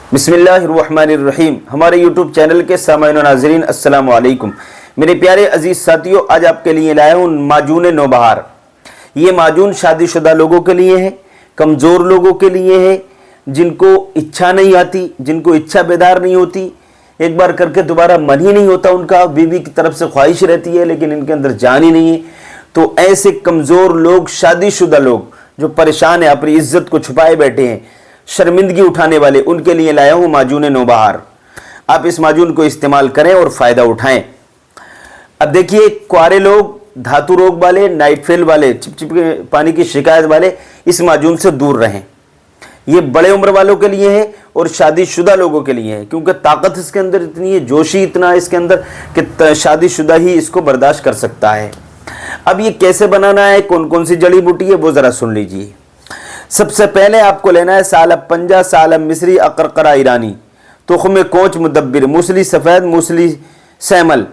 बिस्मिल्लाहिर्रहमानिर्रहीम। हमारे YouTube channel के सामाईन और नाज़रीन अस्सलाम वालेकुम। मेरे प्यारे अजीज़ साथियों, आज आपके लिए लाया हूँ माजून नौबहार। ये माजून शादीशुदा लोगों के लिए है, कमज़ोर लोगों के लिए है, जिनको इच्छा नहीं आती, जिनको इच्छा बेदार नहीं होती, एक बार करके दोबारा मन ही नहीं होता उनका, बीवी की तरफ से ख्वाहिश रहती है लेकिन इनके अंदर जान ही नहीं है। तो ऐसे कमज़ोर लोग, शादीशुदा लोग जो परेशान है, अपनी इज्जत को छुपाए बैठे हैं, शर्मिंदगी उठाने वाले, उनके लिए लाया हूँ माजून नौबहार। आप इस माजून को इस्तेमाल करें और फ़ायदा उठाएं। अब देखिए, कुआरे लोग, धातु रोग वाले, नाइट फेल वाले, चिपचिप के पानी की शिकायत वाले इस माजून से दूर रहें। ये बड़े उम्र वालों के लिए है और शादीशुदा लोगों के लिए है, क्योंकि ताकत इसके अंदर इतनी है, जोशी इतना है इसके अंदर कि शादीशुदा ही इसको बर्दाश्त कर सकता है। अब ये कैसे बनाना है, कौन कौन सी जड़ी बूटी है, वो ज़रा सुन लीजिए। सबसे पहले आपको लेना है सालब पंजा, सालब मिस्री, अकरकरा ईरानी, तुख्म कोच मुदब्बिर, मूसली सफ़ेद, मूसली सैमल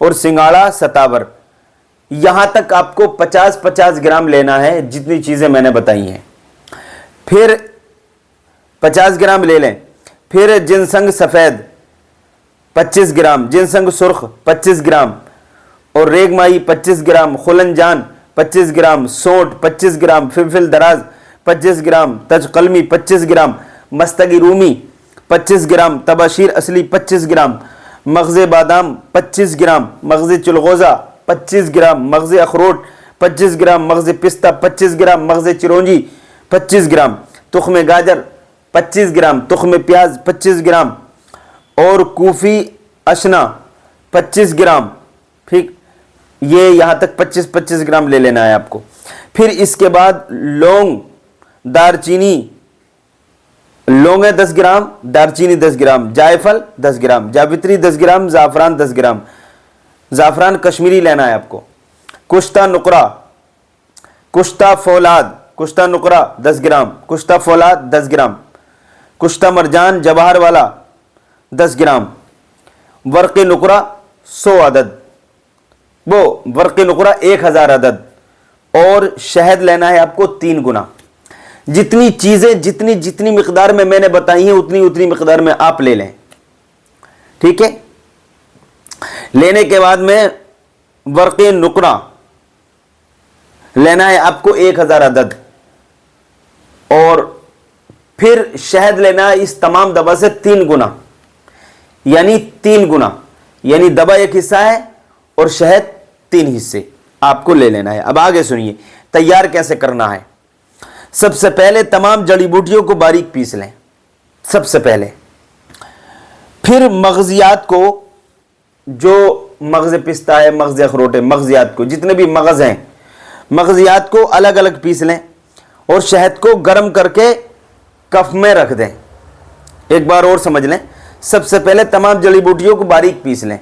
और सिंगाड़ा सतावर। यहाँ तक आपको 50-50 ग्राम लेना है, जितनी चीज़ें मैंने बताई हैं। फिर 50 ग्राम ले लें। फिर जिनसंग सफ़ेद 25 ग्राम, जिनसंग सुर्ख 25 ग्राम और रेगमाई 25 ग्राम, खुलनजान 25 ग्राम, सोंठ 25 ग्राम, फिलफिल दराज 25 ग्राम, तजकलमी 25 ग्राम, मस्तगी रूमी 25 ग्राम, तबाशीर असली 25 ग्राम, मगज़े बादाम 25 ग्राम, मगज़े चुलगोज़ा 25 ग्राम, मगज़े अखरोट 25 ग्राम, मगज़े पिस्ता 25 ग्राम, मगज़े चिरौंजी 25 ग्राम, तुख्म गाजर 25 ग्राम, तुख्म प्याज 25 ग्राम और कूफी अशना 25 ग्राम। ठीक, ये यहाँ तक 25-25 ग्राम ले लेना है आपको। फिर इसके बाद लौंग, दारचीनी, लौंग 10 ग्राम, दारचीनी 10 ग्राम, जायफल 10 ग्राम, जावित्री 10 ग्राम, ज़ाफ़रान 10 ग्राम, ज़ाफ़रान कश्मीरी लेना है आपको। कुश्ता नुकरा, कुश्ता फौलाद, कुश्ता नुकरा 10 ग्राम, कुश्ता फौलाद 10 ग्राम, कुश्ता मरजान जवाहर वाला 10 ग्राम, वर्क़ नुकरा 100 अदद, वो वर्क़ नुकरा 1000 अदद, और शहद लेना है आपको 3 गुना। जितनी चीज़ें जितनी जितनी मिकदार में मैंने बताई हैं, उतनी उतनी मिकदार में आप ले लें। ठीक है। लेने के बाद में वर्क़ नुकरा लेना है आपको 1000 अदद, और फिर शहद लेना है इस तमाम दवा से 3 गुना, यानी 3 गुना, यानी दवा एक हिस्सा है और शहद 3 हिस्से आपको ले लेना है। अब आगे सुनिए तैयार कैसे करना है। सबसे पहले तमाम जड़ी बूटियों को बारीक पीस लें सबसे पहले। फिर मगजियात को, जो मगज़ पिस्ता है, मगज़ अखरोट है, मगजियात को, जितने भी मगज़ हैं, मगजियात को अलग अलग पीस लें और शहद को गर्म करके कफ में रख दें। एक बार और समझ लें, सबसे पहले तमाम जड़ी बूटियों को बारीक पीस लें।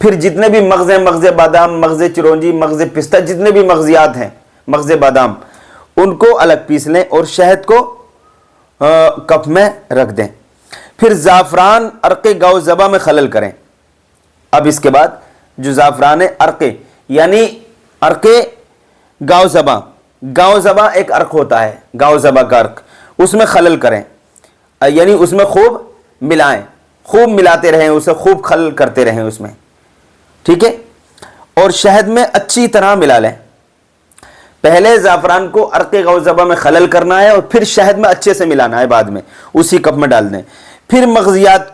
फिर जितने भी मगज़ हैं, मगज़ बादाम, मगज़ चिरौंजी, मगज़ पिस्ता, जितने भी मगजियात हैं, मगज़ बादाम, उनको अलग पीस लें और शहद को कप में रख दें। फिर ज़ाफ़रान अर्क़े गाव ज़बा में खलल करें। अब इसके बाद जो ज़ाफ़रान है, अर्क़े यानी अर्क़े गाव ज़बा, गाव ज़बा एक अर्क़ होता है, गाव ज़बा का अर्क़, उसमें खलल करें, यानी उसमें खूब मिलाएं, खूब मिलाते रहें, उसे खूब खलल करते रहें उसमें। ठीक है। और शहद में अच्छी तरह मिला लें। पहले ज़ाफ़रान को अर्क़े गौज़बा में खलल करना है और फिर शहद में अच्छे से मिलाना है, बाद में उसी कप में डाल दें। फिर मगजियात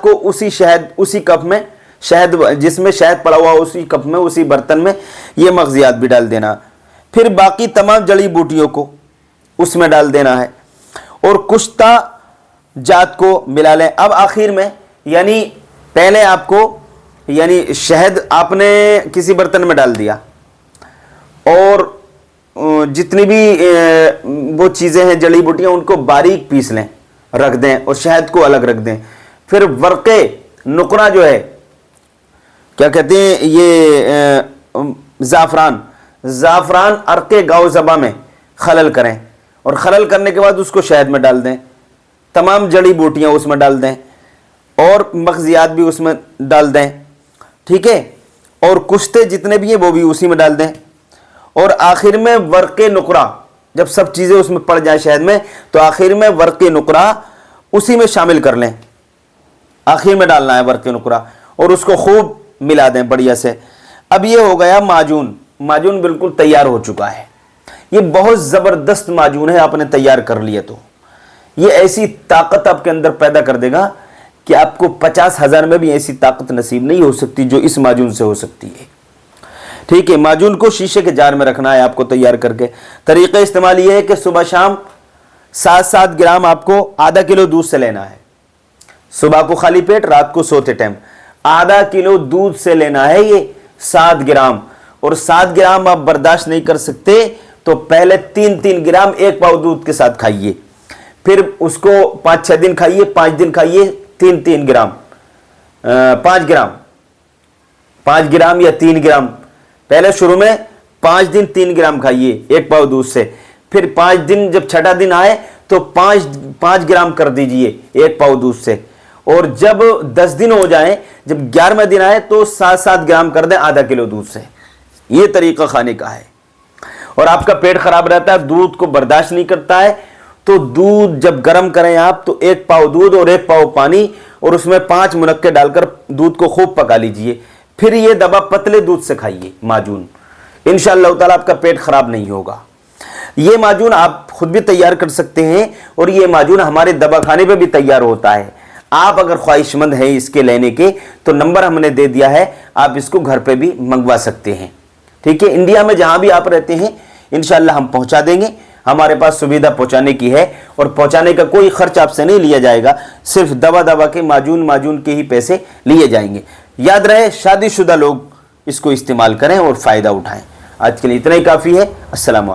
को उसी शहद, उसी कप में, शहद जिसमें शहद पड़ा हुआ उसी कप में, उसी बर्तन में ये मगजियात भी डाल देना। फिर बाकी तमाम जड़ी बूटियों को उसमें डाल देना है और कुश्ता जात को मिला लें। अब आखिर में, यानी पहले आपको, यानी शहद आपने किसी बर्तन में डाल दिया और जितनी भी वो चीज़ें हैं, जड़ी बूटियाँ, उनको बारीक पीस लें, रख दें और शहद को अलग रख दें। फिर वर्क़े नुकरा जो है, क्या कहते हैं, ये ज़ाफ़रान अर्क़े गाव ज़बा में खलल करें और खलल करने के बाद उसको शहद में डाल दें, तमाम जड़ी बूटियाँ उसमें डाल दें और मगजियात भी उसमें डाल दें। ठीक है। और कुश्ते जितने भी हैं वो भी उसी में डाल दें। और आखिर में वर्क़े नुकरा, جب سب چیزیں اس میں پڑ جائیں شہد میں تو آخر میں ورق نقرہ اسی میں شامل کر لیں، آخر میں ڈالنا ہے ورق نقرہ اور اس کو خوب ملا دیں بڑھیا سے۔ اب یہ ہو گیا معجون، معجون بالکل تیار ہو چکا ہے۔ یہ بہت زبردست معجون ہے، آپ نے تیار کر لیا تو یہ ایسی طاقت آپ کے اندر پیدا کر دے گا کہ آپ کو 50,000 میں بھی ایسی طاقت نصیب نہیں ہو سکتی جو اس معجون سے ہو سکتی ہے۔ ٹھیک ہے، معجون کو شیشے کے جار میں رکھنا ہے آپ کو تیار کر کے۔ طریقہ استعمال یہ ہے کہ صبح شام 7 گرام آپ کو آدھا کلو دودھ سے لینا ہے، صبح کو خالی پیٹ، رات کو سوتے ٹائم آدھا کلو دودھ سے لینا ہے یہ 7 گرام، اور 7 گرام آپ برداشت نہیں کر سکتے تو پہلے 3 گرام 1 پاؤ دودھ کے ساتھ کھائیے، پھر اس کو 5-6 دن کھائیے، 5 دن کھائیے 3 گرام، 5 گرام یا 3 گرام، پہلے شروع میں 5 دن 3 گرام کھائیے 1 پاؤ دودھ سے، پھر 5 دن جب چھٹا دن آئے تو 5 گرام کر دیجئے 1 پاؤ دودھ سے، اور جب 10 دن ہو جائیں، جب 11ویں دن آئے تو 7 گرام کر دیں آدھا کلو دودھ سے۔ یہ طریقہ کھانے کا ہے۔ اور آپ کا پیٹ خراب رہتا ہے، دودھ کو برداشت نہیں کرتا ہے، تو دودھ جب گرم کریں آپ تو 1 پاؤ دودھ اور 1 پاؤ پانی اور اس میں 5 منقے ڈال کر دودھ کو خوب پکا لیجئے، پھر یہ دوا پتلے دودھ سے کھائیے معجون، انشاءاللہ تعالی آپ کا پیٹ خراب نہیں ہوگا۔ یہ معجون آپ خود بھی تیار کر سکتے ہیں اور یہ معجون ہمارے دواخانے پہ بھی تیار ہوتا ہے۔ آپ اگر خواہش مند ہیں اس کے لینے کے تو نمبر ہم نے دے دیا ہے، آپ اس کو گھر پہ بھی منگوا سکتے ہیں۔ ٹھیک ہے، انڈیا میں جہاں بھی آپ رہتے ہیں انشاءاللہ ہم پہنچا دیں گے، ہمارے پاس سویدھا پہنچانے کی ہے، اور پہنچانے کا کوئی خرچ آپ سے نہیں لیا جائے گا، صرف دوا کے معجون کے ہی پیسے لیے جائیں گے۔ یاد رہے، شادی شدہ لوگ اس کو استعمال کریں اور فائدہ اٹھائیں۔ آج کے لیے اتنا ہی کافی ہے۔ السلام علیکم۔